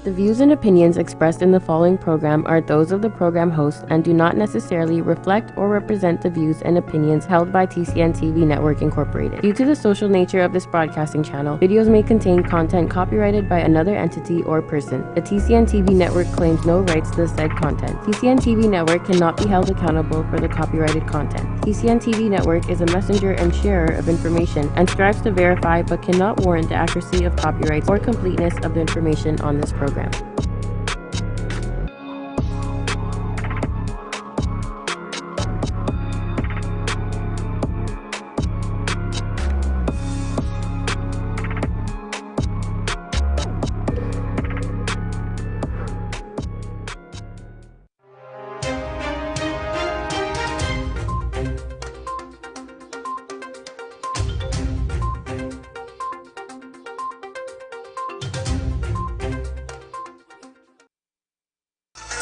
The views and opinions expressed in the following program are those of the program host and do not necessarily reflect or represent the views and opinions held by TCN TV Network Incorporated. Due to the social nature of this broadcasting channel, videos may contain content copyrighted by another entity or person. The TCN TV Network claims no rights to the said content. TCN TV Network cannot be held accountable for the copyrighted content. TCN TV Network is a messenger and sharer of information and strives to verify but cannot warrant the accuracy of copyrights or completeness of the information on this program.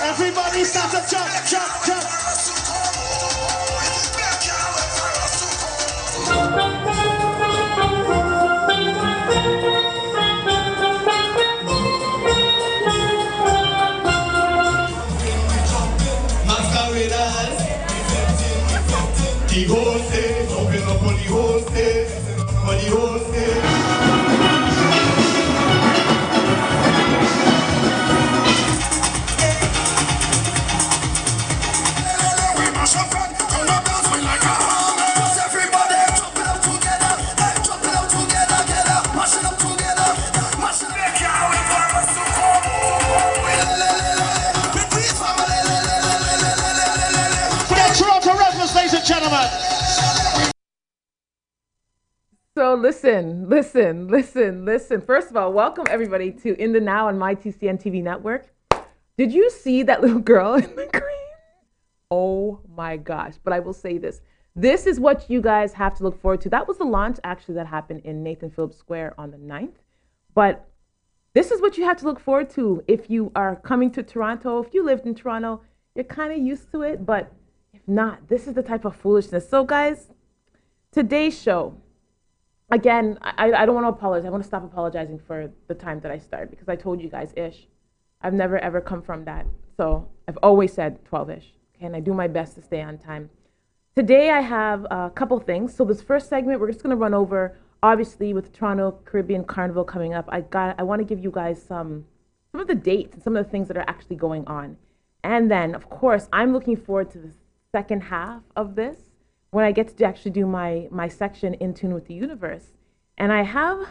Everybody start to jump, jump, jump. Masqueraders. The whole stage, open up on the whole stage, on the whole stage. Ladies and gentlemen. So listen. First of all, welcome everybody to In the Now on my TCN TV network. Did you see that little girl in the green? Oh my gosh. But I will say this. This is what you guys have to look forward to. That was the launch actually that happened in Nathan Phillips Square on the 9th. But this is what you have to look forward to if you are coming to Toronto. If you lived in Toronto, you're kind of used to it. But if not, this is the type of foolishness. So guys, today's show, again, I don't want to apologize. I want to stop apologizing for the time that I started because I told you guys ish. I've never ever come from that. So I've always said 12-ish. Okay, and I do my best to stay on time. Today I have a couple things. So this first segment, we're just going to run over, obviously with the Toronto Caribbean Carnival coming up. I want to give you guys some of the dates and some of the things that are actually going on. And then, of course, I'm looking forward to the second half of this when I get to actually do my section In Tune with the Universe. And I have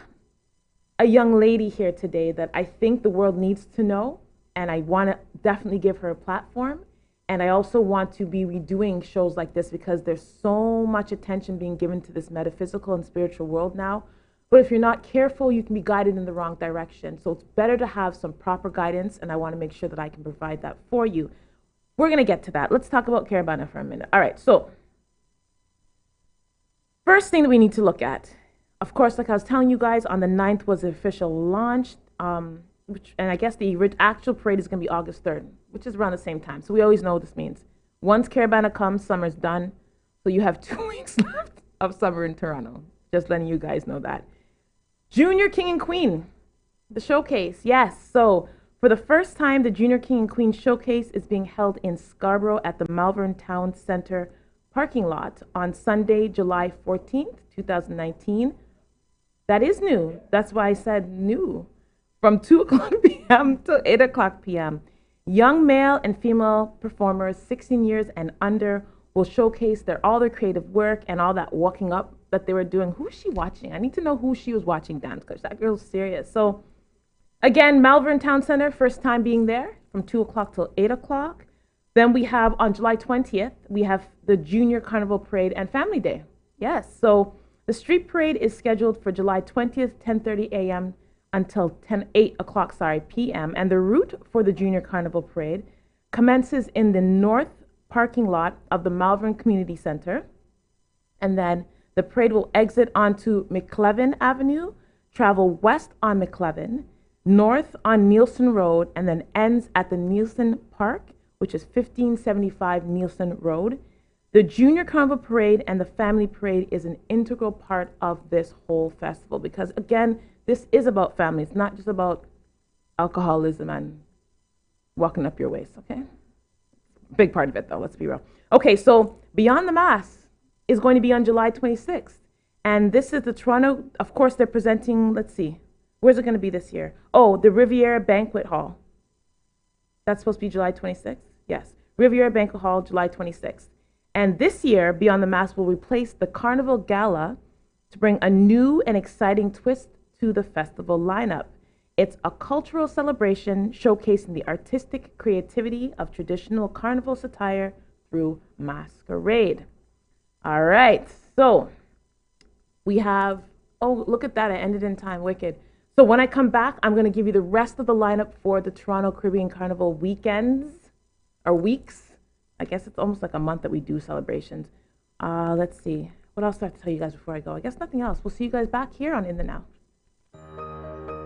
a young lady here today that I think the world needs to know, and I want to definitely give her a platform. And I also want to be redoing shows like this because there's so much attention being given to this metaphysical and spiritual world now. But if you're not careful, you can be guided in the wrong direction. So it's better to have some proper guidance, and I want to make sure that I can provide that for you. We're going to get to that. Let's talk about Caribana for a minute. All right, so first thing that we need to look at, of course, like I was telling you guys, on the 9th was the official launch, and I guess the actual parade is going to be August 3rd, which is around the same time. So we always know what this means. Once Caribana comes, summer's done. So you have 2 weeks left of summer in Toronto. Just letting you guys know that. Junior King and Queen, the showcase, yes. So for the first time, the Junior King and Queen showcase is being held in Scarborough at the Malvern Town Centre parking lot on Sunday, July 14th, 2019. That is new. That's why I said new. From 2 o'clock p.m. to 8 o'clock p.m. Young male and female performers 16 years and under will showcase all their creative work and all that walking up that they were doing. Who's she watching? I need to know who she was watching dance because that girl's serious. So again, Malvern Town Center, first time being there from 2 o'clock till 8 o'clock. Then we have on July 20th, we have the Junior Carnival Parade and Family Day. Yes, so the street parade is scheduled for July 20th, 10:30 a.m. until 8 o'clock p.m. And the route for the Junior Carnival Parade commences in the north parking lot of the Malvern Community Center. And then the parade will exit onto McLevin Avenue, travel west on McLevin, north on Nielsen Road, and then ends at the Nielsen Park, which is 1575 Nielsen Road. The Junior Carnival Parade and the Family Parade is an integral part of this whole festival because, again, this is about family. It's not just about alcoholism and walking up your waist, okay? Big part of it, though, let's be real. Okay, so Beyond the Mask is going to be on July 26th. And this is the Toronto, of course, they're presenting, let's see, where's it going to be this year? Oh, the Riviera Banquet Hall. That's supposed to be July 26th? Yes. Riviera Banquet Hall, July 26th. And this year, Beyond the Mask will replace the Carnival Gala to bring a new and exciting twist to the festival lineup. It's a cultural celebration showcasing the artistic creativity of traditional carnival satire through masquerade. All right, so we have, oh, look at that, I ended in time, wicked. So when I come back, I'm gonna give you the rest of the lineup for the Toronto Caribbean Carnival weekends, or weeks. I guess it's almost like a month that we do celebrations. Let's see, what else do I have to tell you guys before I go? I guess nothing else. We'll see you guys back here on In the Now.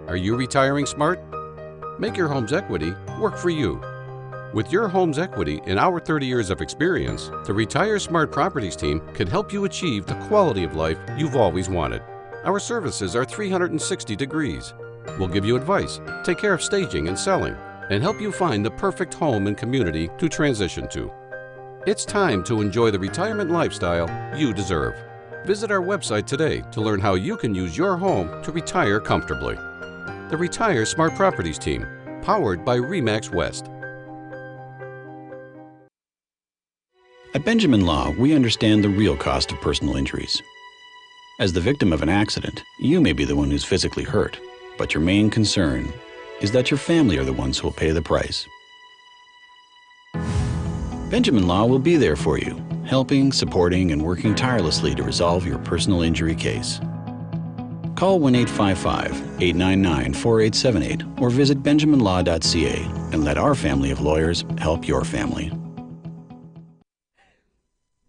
Are you retiring smart? Make your home's equity work for you. With your home's equity and our 30 years of experience, the Retire Smart Properties team can help you achieve the quality of life you've always wanted. Our services are 360 degrees. We'll give you advice, take care of staging and selling, and help you find the perfect home and community to transition to. It's time to enjoy the retirement lifestyle you deserve. Visit our website today to learn how you can use your home to retire comfortably. The Retire Smart Properties team, powered by RE/MAX West. At Benjamin Law, we understand the real cost of personal injuries. As the victim of an accident, you may be the one who's physically hurt, but your main concern is that your family are the ones who will pay the price. Benjamin Law will be there for you, helping, supporting, and working tirelessly to resolve your personal injury case. Call 1-855-899-4878 or visit benjaminlaw.ca and let our family of lawyers help your family.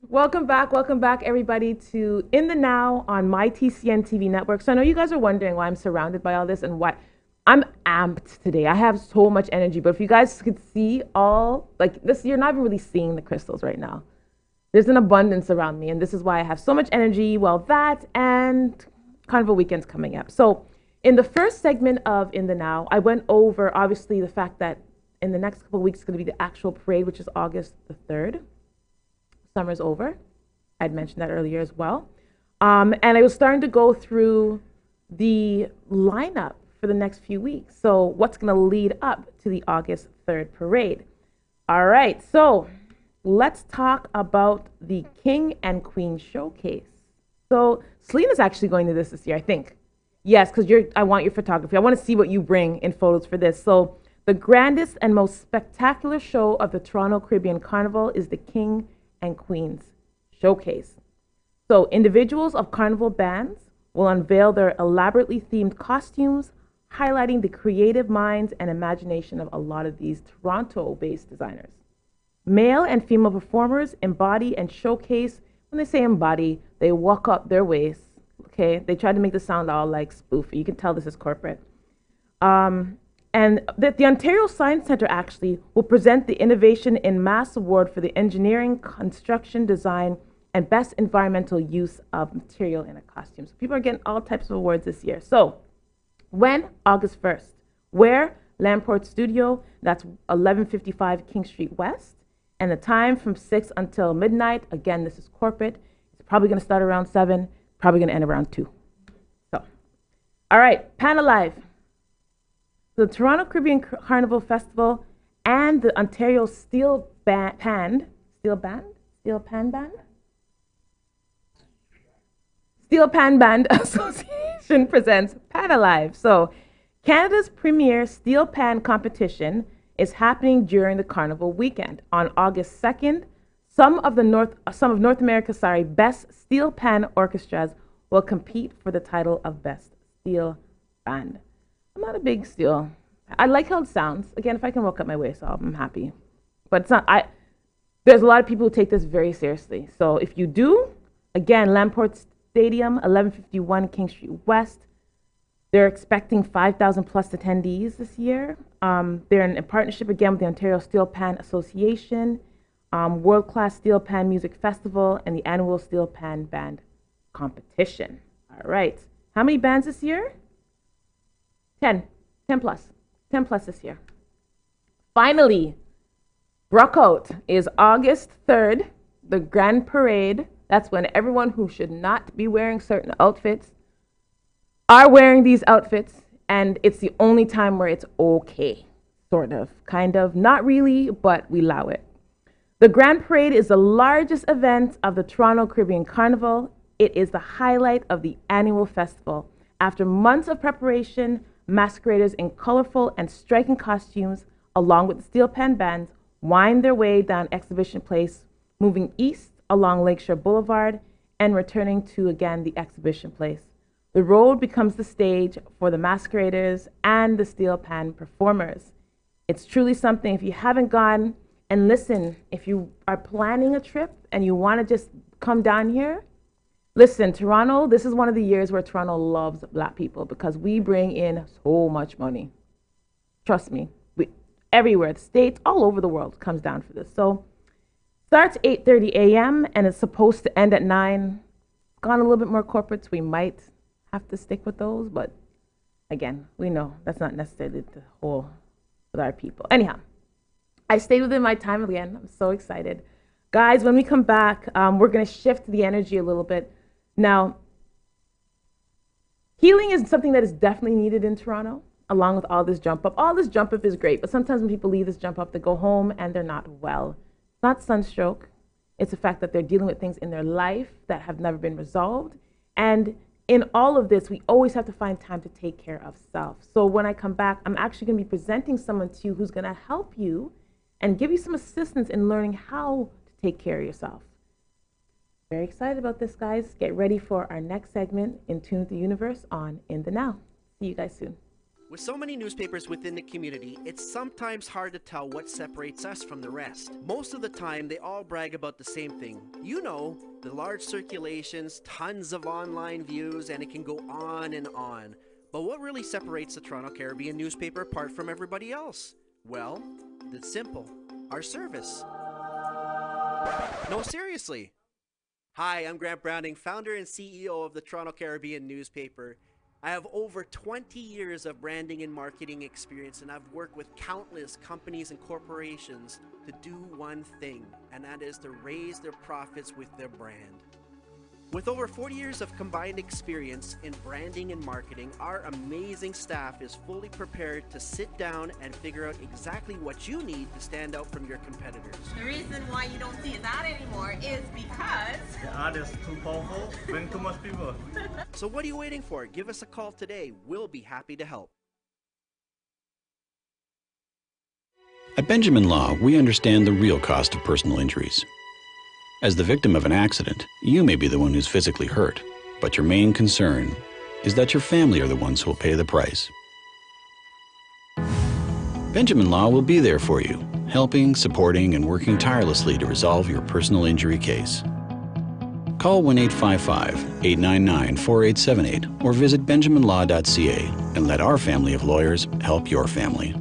Welcome back, everybody, to In the Now on my TCN TV network. So I know you guys are wondering why I'm surrounded by all this and why I'm amped today. I have so much energy, but if you guys could see all, like this, you're not even really seeing the crystals right now. There's an abundance around me, and this is why I have so much energy. Well, that and Carnival weekend's coming up. So in the first segment of In the Now, I went over, obviously, the fact that in the next couple of weeks, it's going to be the actual parade, which is August the 3rd. Summer's over. I'd mentioned that earlier as well. And I was starting to go through the lineup for the next few weeks. So what's going to lead up to the August 3rd parade? All right, so let's talk about the King and Queen Showcase. So Selena's actually going to this year, I think. Yes, because I want your photography. I want to see what you bring in photos for this. So the grandest and most spectacular show of the Toronto Caribbean Carnival is the King and Queen's Showcase. So individuals of carnival bands will unveil their elaborately themed costumes, highlighting the creative minds and imagination of a lot of these Toronto-based designers. Male and female performers embody and showcase. When they say embody, they walk up their waist. Okay, they try to make the sound all like spoofy. You can tell this is corporate. And the Ontario Science Centre actually will present the Innovation in Mass Award for the Engineering, Construction, Design, and Best Environmental Use of Material in a Costume. So people are getting all types of awards this year. So when? August 1st. Where? Lamport Studio. That's 1155 King Street West. And the time from 6 until midnight. Again, this is corporate. It's probably going to start around 7, probably going to end around 2. So, all right, Pan Alive. The Toronto Caribbean Carnival Festival and the Ontario Steel Pan Band Association presents Pan Alive. So Canada's premier steel pan competition is happening during the Carnival weekend. On August 2nd, some of North America's best steel pan orchestras will compete for the title of Best Steel Band. I'm not a big steel. I like how it sounds. Again, if I can walk up my waist, I'm happy. But it's not. There's a lot of people who take this very seriously. So if you do, again, Lamport Stadium, 1151 King Street West. They're expecting 5,000 plus attendees this year. They're in a partnership again with the Ontario Steel Pan Association, World Class Steel Pan Music Festival, and the annual Steel Pan Band Competition. All right. How many bands this year? 10 plus. 10 plus this year. Finally, Brookout is August 3rd, the Grand Parade. That's when everyone who should not be wearing certain outfits are wearing these outfits, and it's the only time where it's okay. Sort of, kind of, not really, but we allow it. The Grand Parade is the largest event of the Toronto Caribbean Carnival. It is the highlight of the annual festival. After months of preparation, masqueraders in colorful and striking costumes, along with the steel pan bands, wind their way down Exhibition Place, moving east along Lakeshore Boulevard and returning to, again, the Exhibition Place. The road becomes the stage for the masqueraders and the steel pan performers. It's truly something. If you haven't gone, and listen, if you are planning a trip and you want to just come down here, listen, Toronto, this is one of the years where Toronto loves Black people because we bring in so much money. Trust me, everywhere, the States, all over the world comes down for this. So starts 8:30 a.m. and it's supposed to end at 9. Gone a little bit more corporate, so we might have to stick with those, but again, we know that's not necessarily the whole with our people. Anyhow, I stayed within my time again. I'm so excited. Guys, when we come back, we're going to shift the energy a little bit. Now, healing is something that is definitely needed in Toronto, along with all this jump up. All this jump up is great, but sometimes when people leave this jump up, they go home and they're not well. It's not sunstroke. It's the fact that they're dealing with things in their life that have never been resolved. And in all of this, we always have to find time to take care of self. So when I come back, I'm actually going to be presenting someone to you who's going to help you and give you some assistance in learning how to take care of yourself. Very excited about this, guys. Get ready for our next segment, In Tune with the Universe, on In the Now. See you guys soon. With so many newspapers within the community, it's sometimes hard to tell what separates us from the rest. Most of the time, they all brag about the same thing. You know, the large circulations, tons of online views, and it can go on and on. But what really separates the Toronto Caribbean newspaper apart from everybody else? Well, it's simple. Our service. No, seriously. Hi, I'm Grant Browning, founder and CEO of the Toronto Caribbean newspaper. I have over 20 years of branding and marketing experience, and I've worked with countless companies and corporations to do one thing, and that is to raise their profits with their brand. With over 40 years of combined experience in branding and marketing, our amazing staff is fully prepared to sit down and figure out exactly what you need to stand out from your competitors. The reason why you don't see that anymore is because the ad is too powerful, bring too much people. So what are you waiting for? Give us a call today. We'll be happy to help. At Benjamin Law, we understand the real cost of personal injuries. As the victim of an accident, you may be the one who's physically hurt, but your main concern is that your family are the ones who will pay the price. Benjamin Law will be there for you, helping, supporting, and working tirelessly to resolve your personal injury case. Call 1-855-899-4878 or visit benjaminlaw.ca and let our family of lawyers help your family.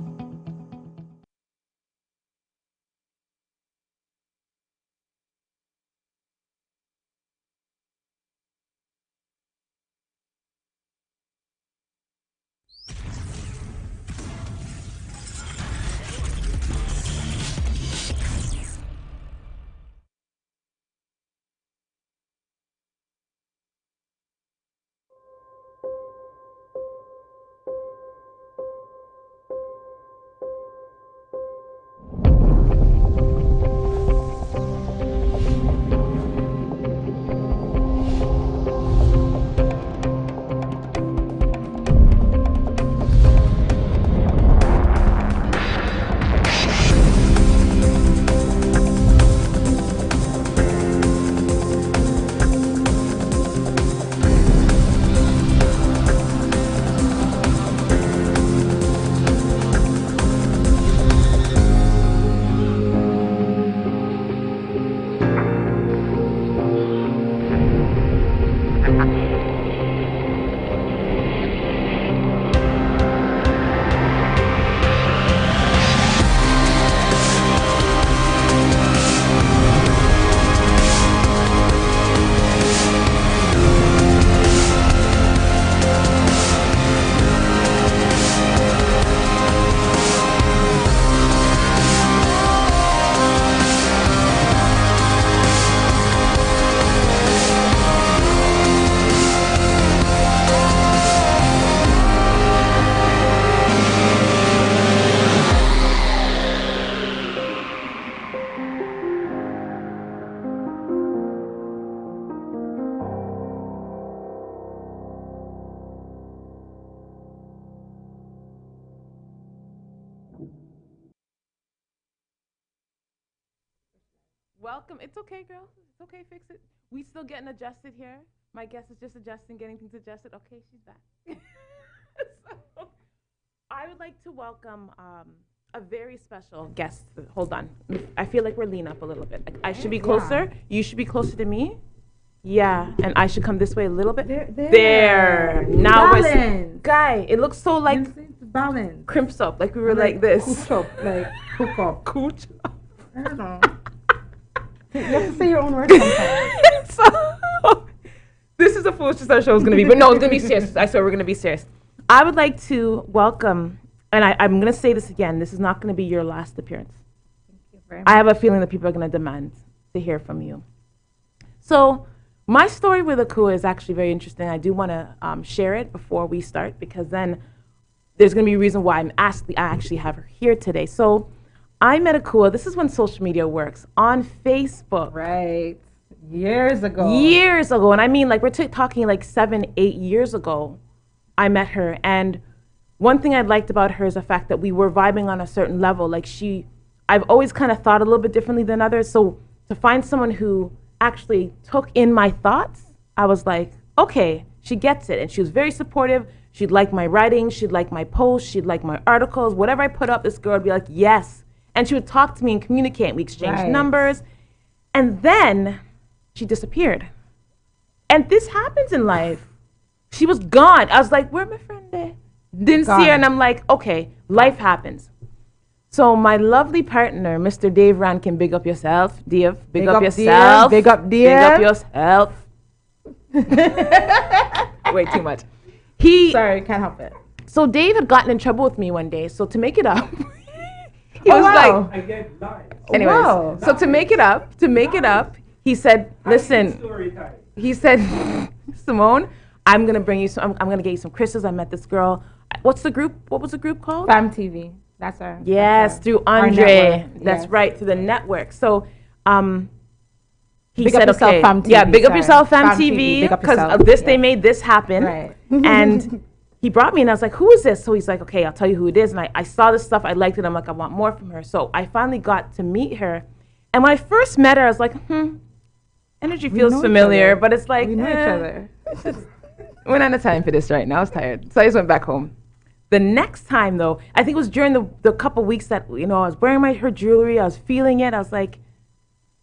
welcome. It's okay, girl. It's okay, fix it. We still getting adjusted here. My guest is just adjusting, getting things adjusted. Okay, she's back. So, I would like to welcome a very special guest. Hold on. I feel like we're leaning up a little bit. I should be closer. Yeah. You should be closer to me. Yeah, and I should come this way a little bit. There. Now we're guy. It looks so like balance. Crimps up, like we were like this. Cooch up, like cook up. Cooch up. I don't know. You have to say your own words sometimes. So, this is a foolishness our show is going to be, but no, it's going to be serious. I swear we're going to be serious. I would like to welcome, and I'm going to say this again, this is not going to be your last appearance. Thank you very much. I have a feeling that people are going to demand to hear from you. So, my story with Akua is actually very interesting. I do want to share it before we start, because then there's going to be a reason why I actually have her here today. So, I met Akua, this is when social media works, on Facebook. Right. Years ago. And I mean, like, we're talking like 7-8 years ago, I met her. And one thing I liked about her is the fact that we were vibing on a certain level. Like, I've always kind of thought a little bit differently than others. So to find someone who actually took in my thoughts, I was like, okay, she gets it. And she was very supportive. She'd like my writing. She'd like my posts. She'd like my articles. Whatever I put up, this girl would be like, yes. And she would talk to me and communicate. We exchanged numbers. And then she disappeared. And this happens in life. She was gone. I was like, where'd my friend at? Didn't see her. And I'm like, okay, life happens. So my lovely partner, Mr. Dave Rankin, big up yourself. Dave, big up yourself. Big up Dave. Big up yourself. Way too much. Sorry, can't help it. So Dave had gotten in trouble with me one day. So to make it up, he was like, I get live. anyways, Wow. so to make it up, he said, listen, he said, Simone, I'm going to bring you some, I'm going to get you some crystals. I met this girl. What's the group? What was the group called? Fam TV. That's her. Yes, that's through our Andre. network. That's Yes. right, through the network. So, he Big up said, yourself, okay, Fam TV, yeah, big up sorry. yourself, Fam Fam TV, TV, big up because yourself. of this, they Yeah. made this happen. Right. And he brought me, and I was like, who is this? So he's like, okay, I'll tell you who it is. And I saw this stuff, I liked it. I'm like, I want more from her. So I finally got to meet her. And when I first met her, I was like, energy feels familiar, but it's like, we know each other. we're not in time for this right now. I was tired. So I just went back home. The next time, though, I think it was during the couple weeks that, I was wearing her jewelry. I was feeling it. I was like,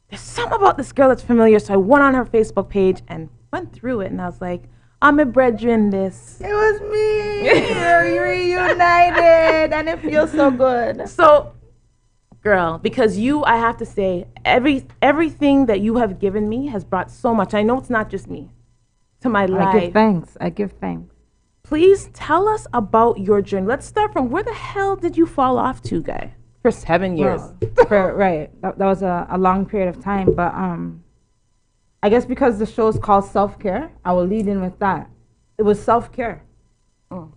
there's something about this girl that's familiar. So I went on her Facebook page and went through it. And I was like, I'm a brethren this. It was me. We're reunited, and it feels so good. So, girl, because I have to say, everything that you have given me has brought so much. I know it's not just me, to my life. I give thanks. Please tell us about your journey. Let's start from where the hell did you fall off to, guy? For 7 years. Right. That was a long period of time. But I guess because the show is called Self-Care, I will lead in with that. It was self-care.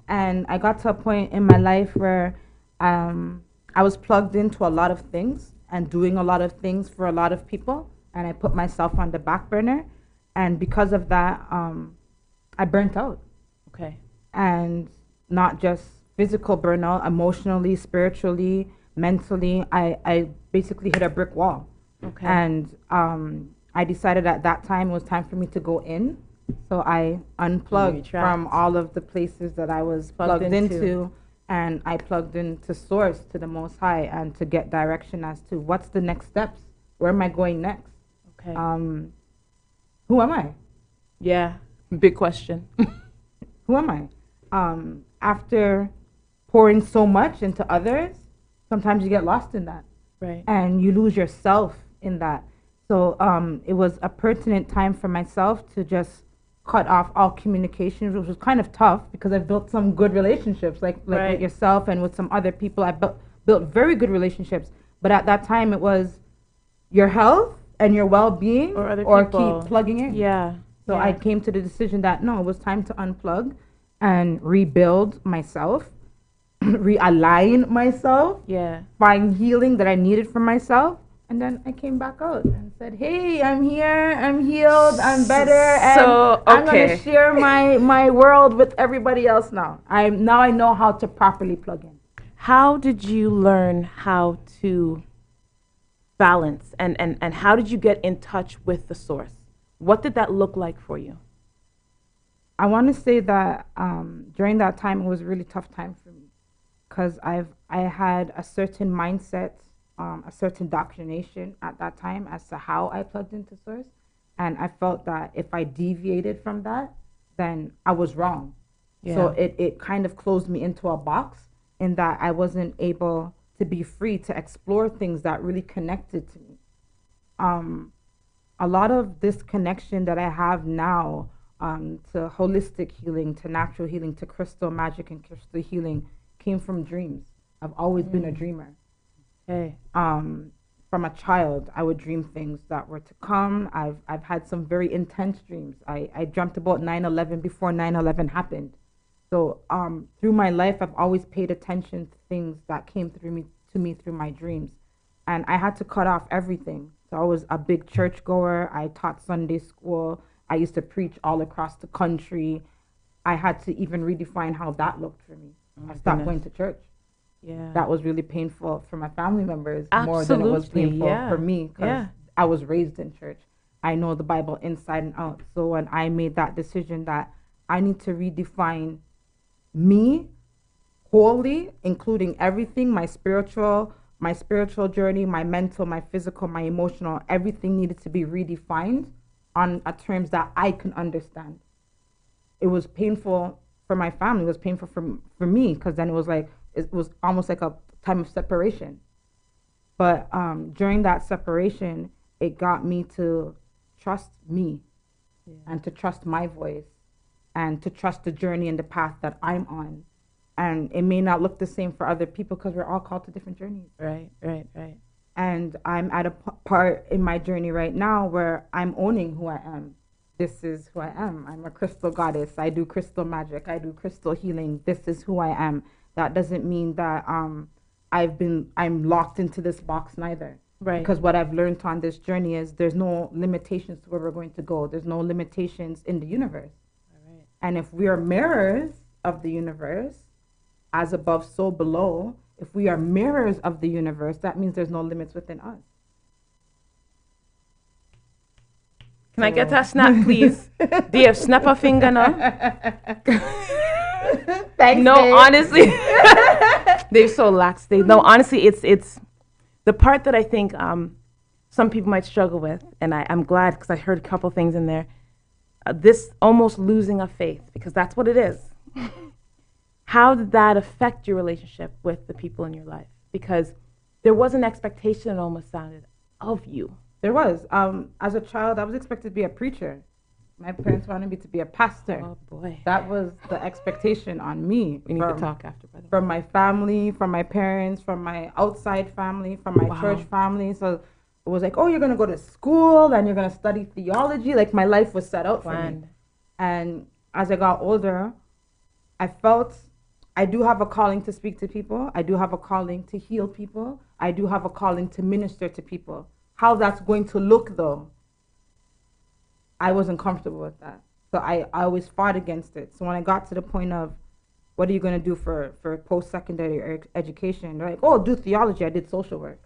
And I got to a point in my life where I was plugged into a lot of things and doing a lot of things for a lot of people. And I put myself on the back burner. And because of that, I burnt out. Okay. And not just physical burnout, emotionally, spiritually, mentally. I basically hit a brick wall. Okay. And I decided at that time it was time for me to go in. So I unplugged from all of the places that I was plugged into, and I plugged into Source, to the Most High, and to get direction as to what's the next steps. Where am I going next? Okay. Who am I? Yeah, big question. Who am I? After pouring so much into others, sometimes you get lost in that. Right. And you lose yourself in that. So it was a pertinent time for myself to just cut off all communication, which was kind of tough because I built some good relationships, like with yourself and with some other people. I built very good relationships. But at that time, it was your health and your well-being, or keep plugging in. Yeah. So I came to the decision that no, it was time to unplug and rebuild myself, realign myself, find healing that I needed for myself. And then I came back out and said, hey, I'm here, I'm healed, I'm better, and I'm going to share my world with everybody else now. I know how to properly plug in. How did you learn how to balance, and how did you get in touch with the source? What did that look like for you? I want to say that during that time, it was a really tough time for me because I had a certain mindset, a certain doctrination at that time as to how I plugged into source. And I felt that if I deviated from that, then I was wrong. Yeah. So it kind of closed me into a box in that I wasn't able to be free to explore things that really connected to me. A lot of this connection that I have now to holistic healing, to natural healing, to crystal magic and crystal healing came from dreams. I've always been a dreamer. Hey. From a child, I would dream things that were to come. I've had some very intense dreams. I dreamt about 9/11 before 9/11 happened. So through my life, I've always paid attention to things that came to me through my dreams. And I had to cut off everything. So I was a big churchgoer. I taught Sunday school. I used to preach all across the country. I had to even redefine how that looked for me. I stopped going to church. Yeah. That was really painful for my family members. Absolutely, more than it was painful for me because I was raised in church. I know the Bible inside and out. So when I made that decision that I need to redefine me wholly, including everything, my spiritual journey, my mental, my physical, my emotional, everything needed to be redefined on terms that I can understand. It was painful for my family. It was painful for me because then it was almost like a time of separation. But during that separation, it got me to trust me and to trust my voice and to trust the journey and the path that I'm on. And it may not look the same for other people because we're all called to different journeys. Right. And I'm at a part in my journey right now where I'm owning who I am. This is who I am. I'm a crystal goddess. I do crystal magic. I do crystal healing. This is who I am. That doesn't mean that I'm locked into this box neither. Right. Because what I've learned on this journey is there's no limitations to where we're going to go. There's no limitations in the universe. Right. And if we are mirrors of the universe, as above, so below, if we are mirrors of the universe, that means there's no limits within us. Can I get that snap, please? Do you have snap a finger now? Thanks, no, Dave. honestly, they're so lax. No, honestly, it's the part that I think some people might struggle with, and I'm glad because I heard a couple things in there. This almost losing of faith, because that's what it is. How did that affect your relationship with the people in your life? Because there was an expectation, it almost sounded, of you. There was. As a child, I was expected to be a preacher. My parents wanted me to be a pastor. Oh, boy. That was the expectation on me. We need to talk after, by the way. From my family, from my parents, from my outside family, from my church family. So it was like, oh, you're going to go to school and you're going to study theology. Like my life was set out for me. And as I got older, I felt I do have a calling to speak to people. I do have a calling to heal people. I do have a calling to minister to people. How that's going to look, though, I wasn't comfortable with that. So I always fought against it. So when I got to the point of, what are you going to do for post-secondary education? They're like, oh, do theology. I did social work.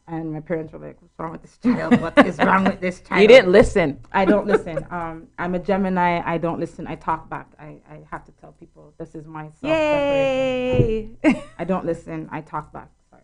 And my parents were like, what's wrong with this child? What is wrong with this child? You didn't listen. I don't listen. I'm a Gemini. I don't listen. I talk back. I have to tell people this is my self-separation. Yay! I don't listen. I talk back. Sorry.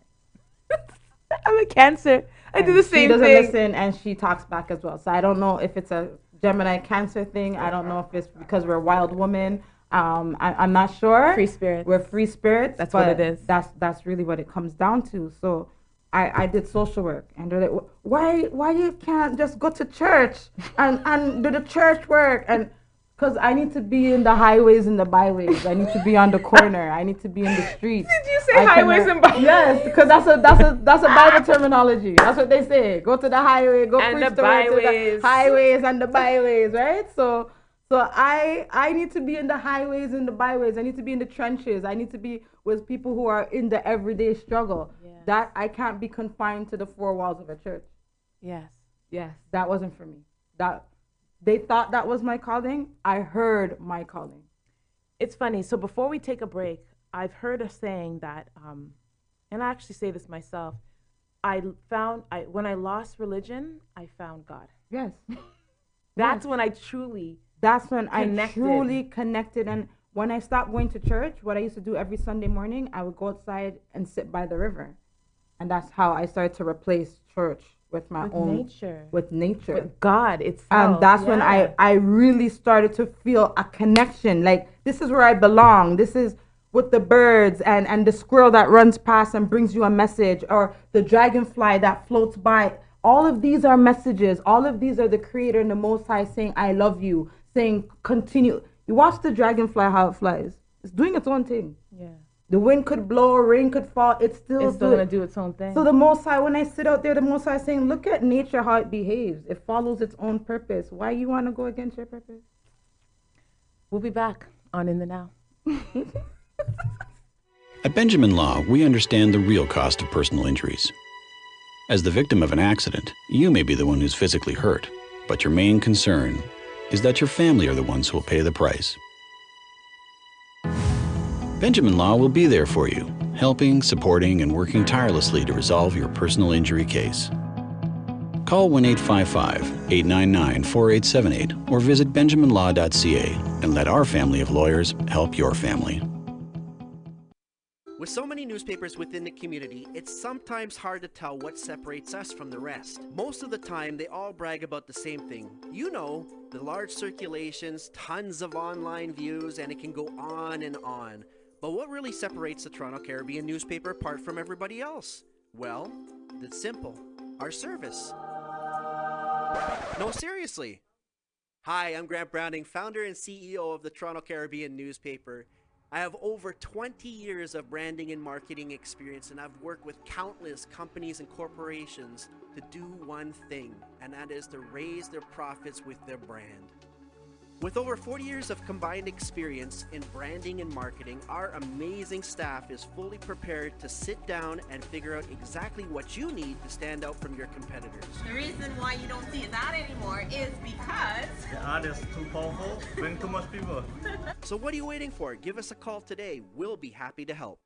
I'm a Cancer. I do the same thing. She doesn't listen and she talks back as well. So I don't know if it's a Gemini Cancer thing. I don't know if it's because we're wild women. I'm not sure. Free spirits. We're free spirits. That's what it is. That's really what it comes down to. So I did social work, and they're like, why you can't just go to church and do the church work? And because I need to be in the highways and the byways. I need to be on the corner. I need to be in the streets. Did you say highways and byways? Yes, because that's a Bible terminology. That's what they say. Go to the highway, go and preach the the word to byways. the highways and the byways, right? So I need to be in the highways and the byways. I need to be in the trenches. I need to be with people who are in the everyday struggle. Yeah. That I can't be confined to the four walls of a church. Yes. That wasn't for me. That they thought that was my calling. I heard my calling. It's funny. So before we take a break, I've heard a saying that, and I actually say this myself, when I lost religion, I found God. Yes. That's when I truly That's when connected. I truly connected. And when I stopped going to church, what I used to do every Sunday morning, I would go outside and sit by the river. And that's how I started to replace church with my own nature. With nature. With God itself. And that's when I really started to feel a connection. Like, this is where I belong. This is with the birds and the squirrel that runs past and brings you a message, or the dragonfly that floats by. All of these are messages. All of these are the Creator and the Most High saying, I love you, saying, continue. You watch the dragonfly, how it flies. It's doing its own thing. Yeah. The wind could blow, rain could fall. It's still going to do its own thing. So the Most High, when I sit out there, the Most High is saying, look at nature, how it behaves. It follows its own purpose. Why you want to go against your purpose? We'll be back on In the Now. At Benjamin Law, we understand the real cost of personal injuries. As the victim of an accident, you may be the one who's physically hurt, but your main concern is that your family are the ones who will pay the price. Benjamin Law will be there for you, helping, supporting, and working tirelessly to resolve your personal injury case. Call 1-855-899-4878 or visit benjaminlaw.ca and let our family of lawyers help your family. With so many newspapers within the community, it's sometimes hard to tell what separates us from the rest. Most of the time, they all brag about the same thing. You know, the large circulations, tons of online views, and it can go on and on. But what really separates the Toronto Caribbean newspaper apart from everybody else? Well, it's simple. Our service. No, seriously. Hi, I'm Grant Browning, founder and CEO of the Toronto Caribbean newspaper. I have over 20 years of branding and marketing experience, and I've worked with countless companies and corporations to do one thing, and that is to raise their profits with their brand. With over 40 years of combined experience in branding and marketing, our amazing staff is fully prepared to sit down and figure out exactly what you need to stand out from your competitors. The reason why you don't see that anymore is because The ad is too powerful, bring too much people. So what are you waiting for? Give us a call today. We'll be happy to help.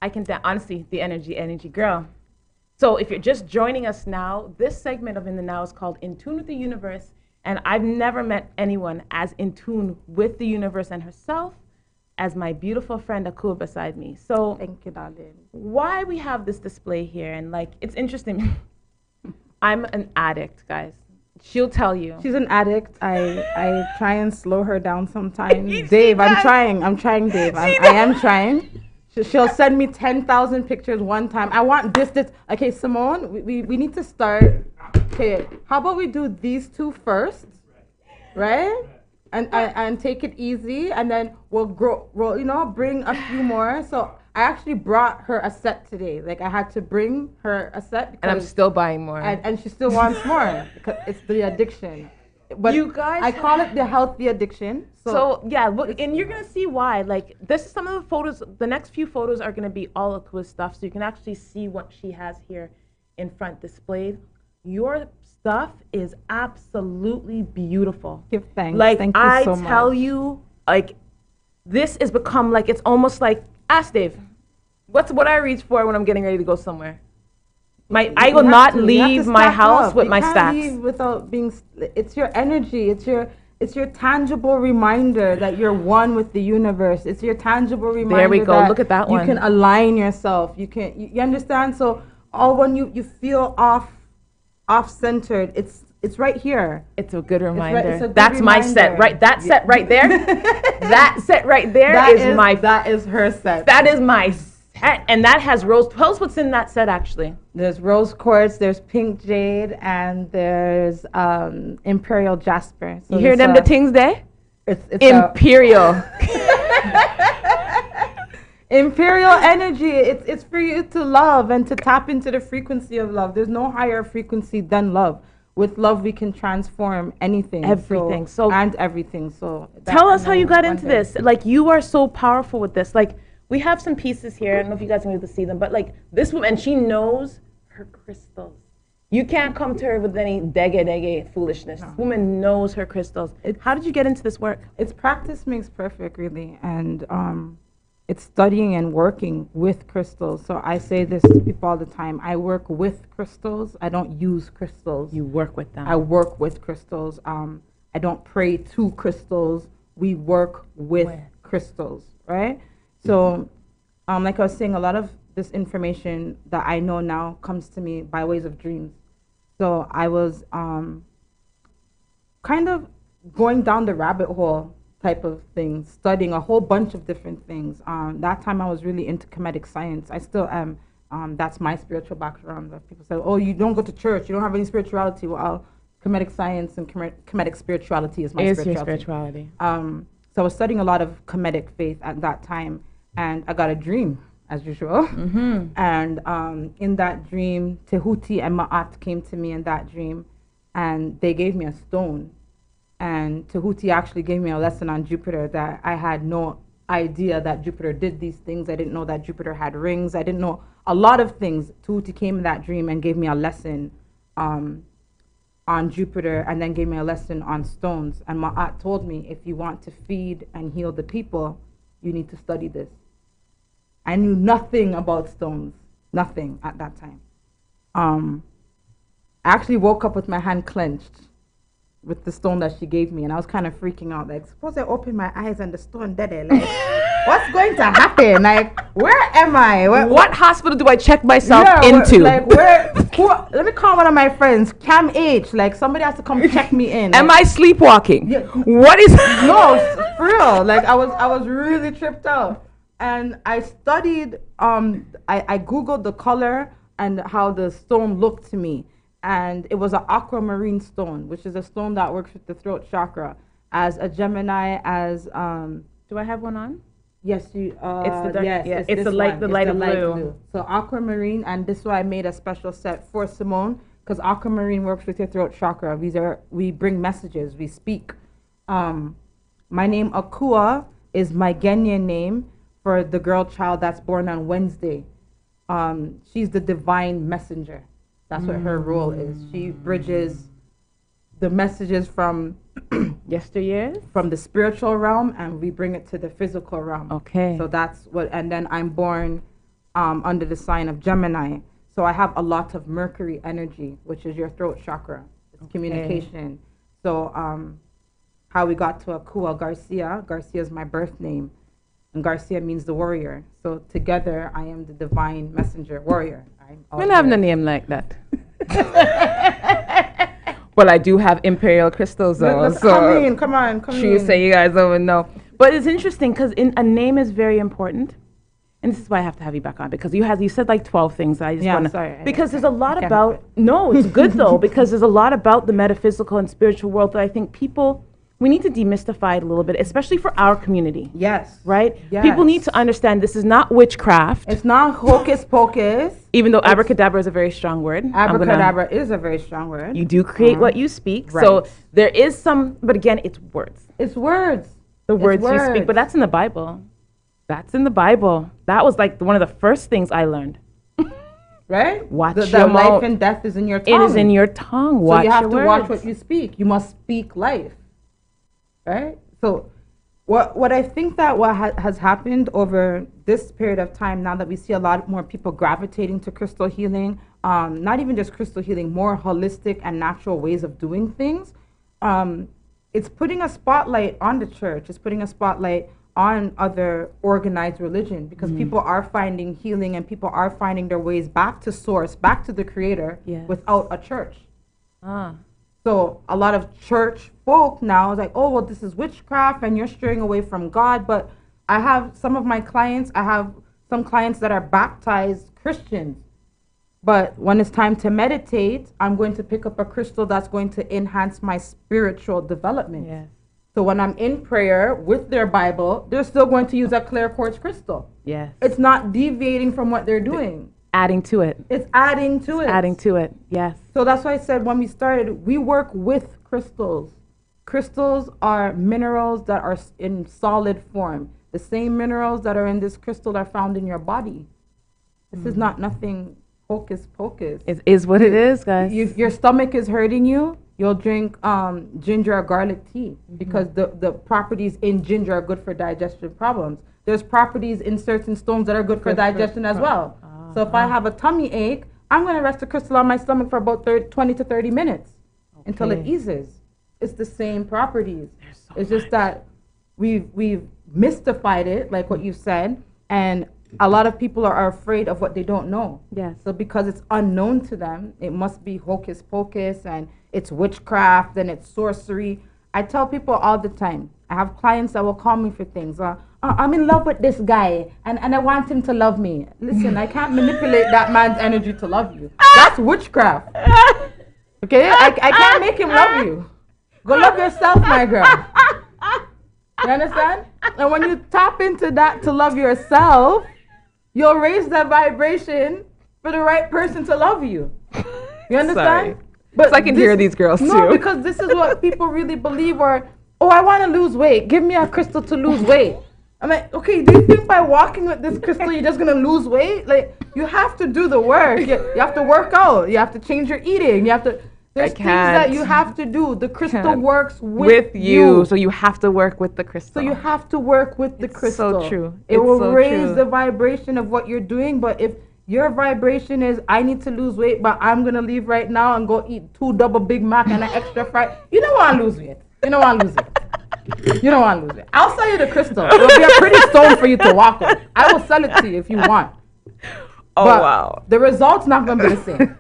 I can honestly, the energy girl. So if you're just joining us now, this segment of In the Now is called In Tune with the Universe, and I've never met anyone as in tune with the universe and herself as my beautiful friend Akua beside me. So Thank you, darling. why we have this display here, and like, it's interesting. I'm an addict, guys. She'll tell you. She's an addict. I try and slow her down sometimes. Dave, I'm trying, Dave. I am trying. She'll send me 10,000 pictures one time. I want this. Okay, Simone, we need to start. Okay, how about we do these two first, right? And take it easy, and then we'll bring a few more. So I actually brought her a set today. Like, I had to bring her a set. And I'm still buying more. And she still wants more because it's the addiction. But you guys, I call it the healthy addiction. So yeah, look, and you're gonna see why. Like, this is some of the photos. The next few photos are gonna be all Akua's stuff, so you can actually see what she has here in front displayed. Your stuff is absolutely beautiful. Give thanks. Like, Thank you I so much. tell you, like, this has become like, it's almost like, ask Dave, what I reach for when I'm getting ready to go somewhere. I will not leave my house with my stacks. Leave without being. It's your energy. It's your tangible reminder that you're one with the universe. It's your tangible reminder. There we go. That look at that one. You can align yourself. You can. You understand? So when you feel off centered, it's right here. It's a good reminder. It's a good That's reminder. my set, right? That set right there. That set right there That is her set. That is my set, and that has rose. Tell us what's in that set, actually. There's rose quartz, there's pink jade, and there's imperial jasper. So you hear them the things there? It's imperial. Imperial energy. It's for you to love and to tap into the frequency of love. There's no higher frequency than love. With love, we can transform anything. Everything. Everything. So tell us how you got into this. Like, you are so powerful with this. Like, we have some pieces here. I don't know if you guys can be able to see them, but like, this woman, she knows her crystals. You can't come to her with any dege foolishness. This woman knows her crystals. How did you get into this work? It's practice makes perfect, really, and it's studying and working with crystals. So I say this to people all the time. I work with crystals. I don't use crystals. You work with them. I work with crystals. I don't pray to crystals. We work with crystals, right? So, like I was saying, a lot of this information that I know now comes to me by ways of dreams. So I was kind of going down the rabbit hole type of thing, studying a whole bunch of different things. That time I was really into Kemetic science. I still am. That's my spiritual background. People say, oh, you don't go to church, you don't have any spirituality. Well, Kemetic science and Kemetic spirituality is my spirituality. Your spirituality. So I was studying a lot of Kemetic faith at that time, and I got a dream, as usual. And in that dream, Tehuti and Ma'at came to me in that dream, and they gave me a stone. And Tehuti actually gave me a lesson on Jupiter that I had no idea that Jupiter did these things. I didn't know that Jupiter had rings. I didn't know a lot of things. Tehuti came in that dream and gave me a lesson on Jupiter, and then gave me a lesson on stones. And Ma'at told me, if you want to feed and heal the people, you need to study this. I knew nothing about stones, nothing at that time. I actually woke up with my hand clenched with the stone that she gave me, and I was kind of freaking out. Like, suppose I open my eyes and the stone dead there, like, what's going to happen? Like, where am I? What hospital do I check myself into? Let me call one of my friends, Cam H. Like, somebody has to come check me in. Am I sleepwalking? Yeah. What is? No, for real. Like, I was really tripped out. And I studied, I Googled the color and how the stone looked to me. And it was an aquamarine stone, which is a stone that works with the throat chakra. As a Gemini, as do I have one on? Yes, you. It's the dark. Yes, it's the light blue. So aquamarine, and this is why I made a special set for Simone, because aquamarine works with your throat chakra. We bring messages, we speak. My name Akua is my Ghanaian name for the girl child that's born on Wednesday. She's the divine messenger. That's what her role is. She bridges the messages from yesteryears, from the spiritual realm, and we bring it to the physical realm. Okay. So that's what, and then I'm born under the sign of Gemini. So I have a lot of Mercury energy, which is your throat chakra. It's communication. So how we got to Akua, Garcia is my birth name. And Garcia means the warrior. So together, I am the divine messenger warrior. I don't have a name like that. Well, I do have imperial crystals, though. Come on. You say you guys don't know. But it's interesting because a name is very important. And this is why I have to have you back on, because you said like 12 things. I just want to, sorry. Because there's a lot about, no, it's good though, because there's a lot about the metaphysical and spiritual world that I think we need to demystify it a little bit, especially for our community. Yes. Right? Yes. People need to understand this is not witchcraft. It's not hocus pocus. Even though abracadabra is a very strong word. Abracadabra is a very strong word. You do create what you speak. Right. So there is but again, it's words. It's words. The words you speak. But that's in the Bible. That's in the Bible. That was like one of the first things I learned. Right? Watch the your life and death is in your tongue. It is in your tongue. So you have to watch what you speak. You must speak life. Right? So what I think that has happened over this period of time, now that we see a lot more people gravitating to crystal healing, not even just crystal healing, more holistic and natural ways of doing things, it's putting a spotlight on the church. It's putting a spotlight on other organized religion, because people are finding healing and people are finding their ways back to source, back to the creator, without a church. So a lot of church folk now is like, oh, well, this is witchcraft and you're straying away from God. But I have some clients that are baptized Christians. But when it's time to meditate, I'm going to pick up a crystal that's going to enhance my spiritual development. Yes. So when I'm in prayer with their Bible, they're still going to use a clear quartz crystal. Yes. It's not deviating from what they're doing. Adding to it. It's adding to it. Adding to it, yes. So that's why I said when we started, we work with crystals. Crystals are minerals that are in solid form. The same minerals that are in this crystal are found in your body. This is not nothing hocus pocus. It is what it is, guys. If your stomach is hurting you, you'll drink ginger or garlic tea because the properties in ginger are good for digestion problems. There's properties in certain stones that are good for digestion as well. So if I have a tummy ache, I'm going to rest a crystal on my stomach for about 20 to 30 minutes until it eases. It's the same properties. It's just that we've mystified it, like what you said, and a lot of people are afraid of what they don't know. Yes. So because it's unknown to them, it must be hocus pocus and it's witchcraft and it's sorcery. I tell people all the time, I have clients that will call me for things. I'm in love with this guy and I want him to love me. Listen, I can't manipulate that man's energy to love you. That's witchcraft. Okay? I can't make him love you. Go love yourself, my girl. You understand? And when you tap into that to love yourself, you'll raise the vibration for the right person to love you. You understand? Sorry. But I can hear these girls too. No, because this is what people really believe, or, oh, I want to lose weight. Give me a crystal to lose weight. I'm like, okay, do you think by walking with this crystal you're just going to lose weight? Like, you have to do the work. You have to work out. You have to change your eating. You have to... There's things that you have to do. The crystal works with you. So you have to work with the crystal. So you have to work with the crystal. So true. It will raise the vibration of what you're doing. But if your vibration is, I need to lose weight, but I'm going to leave right now and go eat 2 double Big Mac and an extra fry, you don't want to lose weight. You don't want to lose it. You don't want to lose it. I'll sell you the crystal. It'll be a pretty stone for you to walk with. I will sell it to you if you want. Oh, but wow. The result's not going to be the same.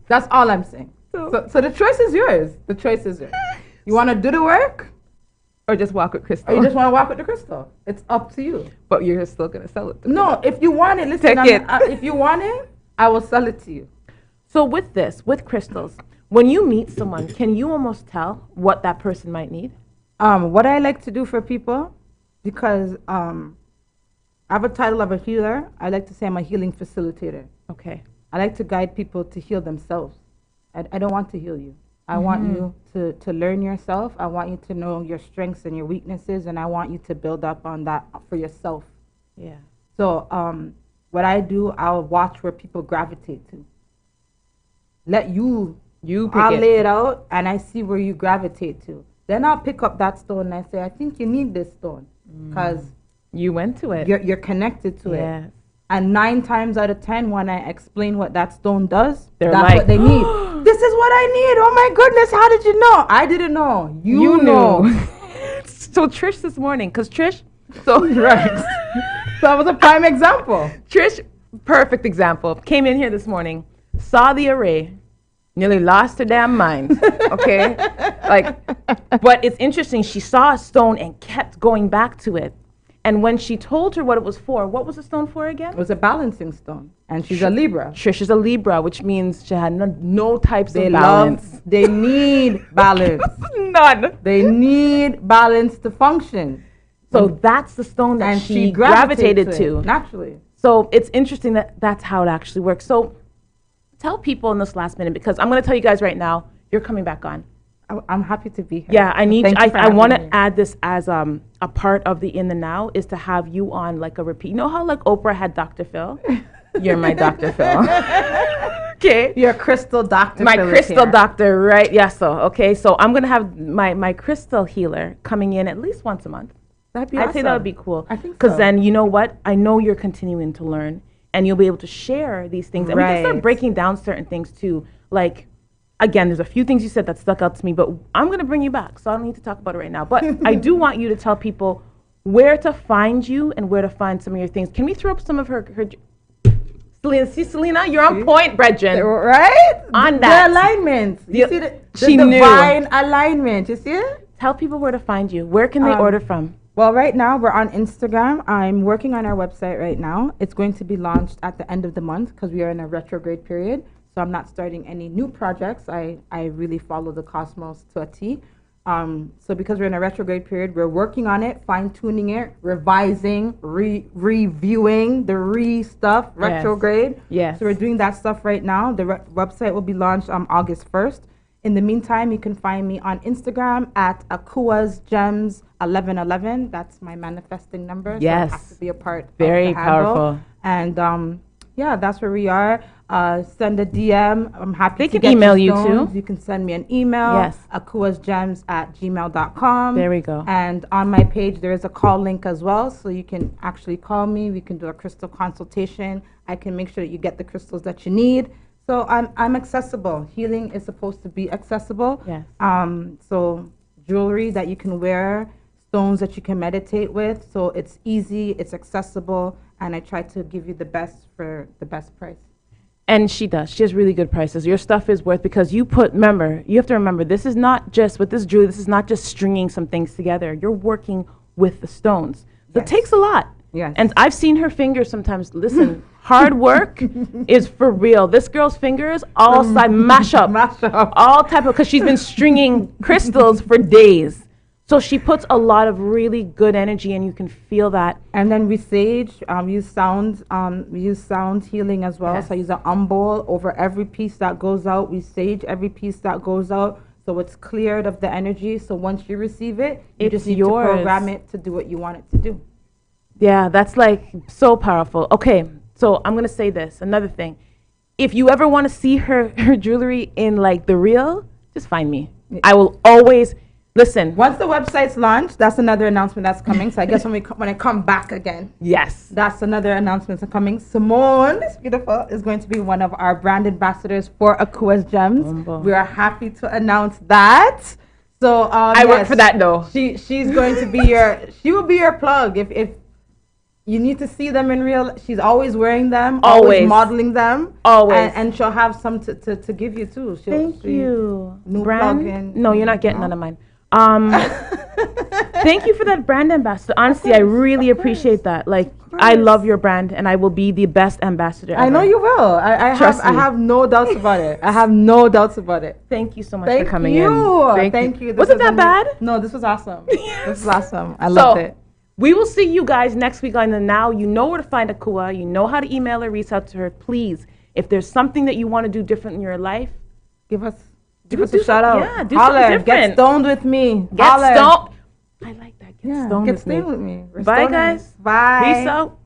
That's all I'm saying. So the choice is yours. The choice is yours. You want to do the work? Or just walk with crystal? Or you just want to walk with the crystal? It's up to you. But you're still going to sell it to me. No, if you want it, listen. If you want it, I will sell it to you. So with this, with crystals, when you meet someone, can you almost tell what that person might need? What I like to do for people, because I have a title of a healer, I like to say I'm a healing facilitator. Okay. I like to guide people to heal themselves. I don't want to heal you. I want you to learn yourself. I want you to know your strengths and your weaknesses, and I want you to build up on that for yourself. Yeah. So what I do, I'll watch where people gravitate to. Let you I'll lay it out, and I see where you gravitate to. Then I'll pick up that stone and I say, I think you need this stone because you went to it. You're connected to it. And 9 times out of 10, when I explain what that stone does, that's like, what they need. This is what I need. Oh my goodness, how did you know? I didn't know. You know. So Trish this morning, because Trish, so right. So that was a prime example. Trish, perfect example, came in here this morning, saw the array, nearly lost her damn mind. Okay? But it's interesting. She saw a stone and kept going back to it. And when she told her what it was for, what was the stone for again? It was a balancing stone. And she's a Libra. Trish is a Libra, which means she had no types of balance. They need balance. None. They need balance to function. So that's the stone that she gravitated to. Naturally. So it's interesting that that's how it actually works. So tell people in this last minute, because I'm going to tell you guys right now, you're coming back on. I'm happy to be here. Yeah, I want to add this as a part of the In the Now is to have you on like a repeat. You know how like Oprah had Dr. Phil? You're my Dr. Phil. Okay. Your crystal doctor. My crystal doctor, right? Yeah, okay. So I'm going to have my crystal healer coming in at least once a month. That'd be I'd awesome. say that would be cool. I think so. Because then, you know what? I know you're continuing to learn and you'll be able to share these things. And we can start breaking down certain things too. Like, again, there's a few things you said that stuck out to me, but I'm going to bring you back, so I don't need to talk about it right now. But I do want you to tell people where to find you and where to find some of your things. Can we throw up some of her Selena, see, Selena, you're on point, Brethren. Right? On that. The alignment. You see the divine alignment. You see it? Tell people where to find you. Where can they order from? Well, right now, we're on Instagram. I'm working on our website right now. It's going to be launched at the end of the month because we are in a retrograde period. So I'm not starting any new projects. I really follow the cosmos to a T. So because we're in a retrograde period, we're working on it, fine-tuning it, revising, reviewing the stuff, retrograde. Yes. So we're doing that stuff right now. The website will be launched on August 1st. In the meantime, you can find me on Instagram at Akua's Gems 1111. That's my manifesting number. Yes. So it has to be a part Very of the handle. powerful. And yeah, that's where we are. send a DM. I'm happy They to can get email your you stones. too. You can send me an email. Yes. akuasgems@gmail.com. There we go. And on my page, there is a call link as well. So you can actually call me. We can do a crystal consultation. I can make sure that you get the crystals that you need. So I'm accessible. Healing is supposed to be accessible. Yes. So jewelry that you can wear, stones that you can meditate with. So it's easy, it's accessible, and I try to give you the best for the best price. And she does. She has really good prices. Your stuff is worth, because you have to remember, this is not just, with this jewelry, this is not just stringing some things together. You're working with the stones. So it takes a lot. Yes. And I've seen her fingers sometimes. Listen, hard work is for real. This girl's fingers, all side mash up. All type of, because she's been stringing crystals for days. So she puts a lot of really good energy, and you can feel that. And then we sage, we use sound healing as well. Yes. So I use an bowl over every piece that goes out. We sage every piece that goes out, so it's cleared of the energy. So once you receive it, you just need yours. to program it to do what you want it to do. Yeah, that's like so powerful. Okay, so I'm gonna say this, another thing. If you ever want to see her jewelry in like the real, just find me. I will always listen. Once the website's launched, that's another announcement that's coming. So I guess when I come back again, yes, that's another announcement that's coming. Simone, this beautiful, is going to be one of our brand ambassadors for Akua's Gems. We are happy to announce that. So I work for that though. She's going to be she will be your plug if you need to see them in real. She's always wearing them, always modeling them, always, and she'll have some to give you too. Thank you. New brand? plug-in. No, you're not getting none of mine. Thank you for that brand ambassador. Honestly, I really appreciate that. Like, I love your brand, and I will be the best ambassador ever. I know you will. I have no doubts about it. I have no doubts about it. Thank you so much for coming in. Thank you. Was it that bad? No, this was awesome. Yes. This was awesome. I loved it. We will see you guys next week on the Now. You know where to find Akua. You know how to email her, reach out to her. Please, if there's something that you want to do different in your life, give us a shout out. Yeah, do something different. Get stoned with me. Get stoned. I like that. Get stoned with me. Bye, guys. Bye. Peace out.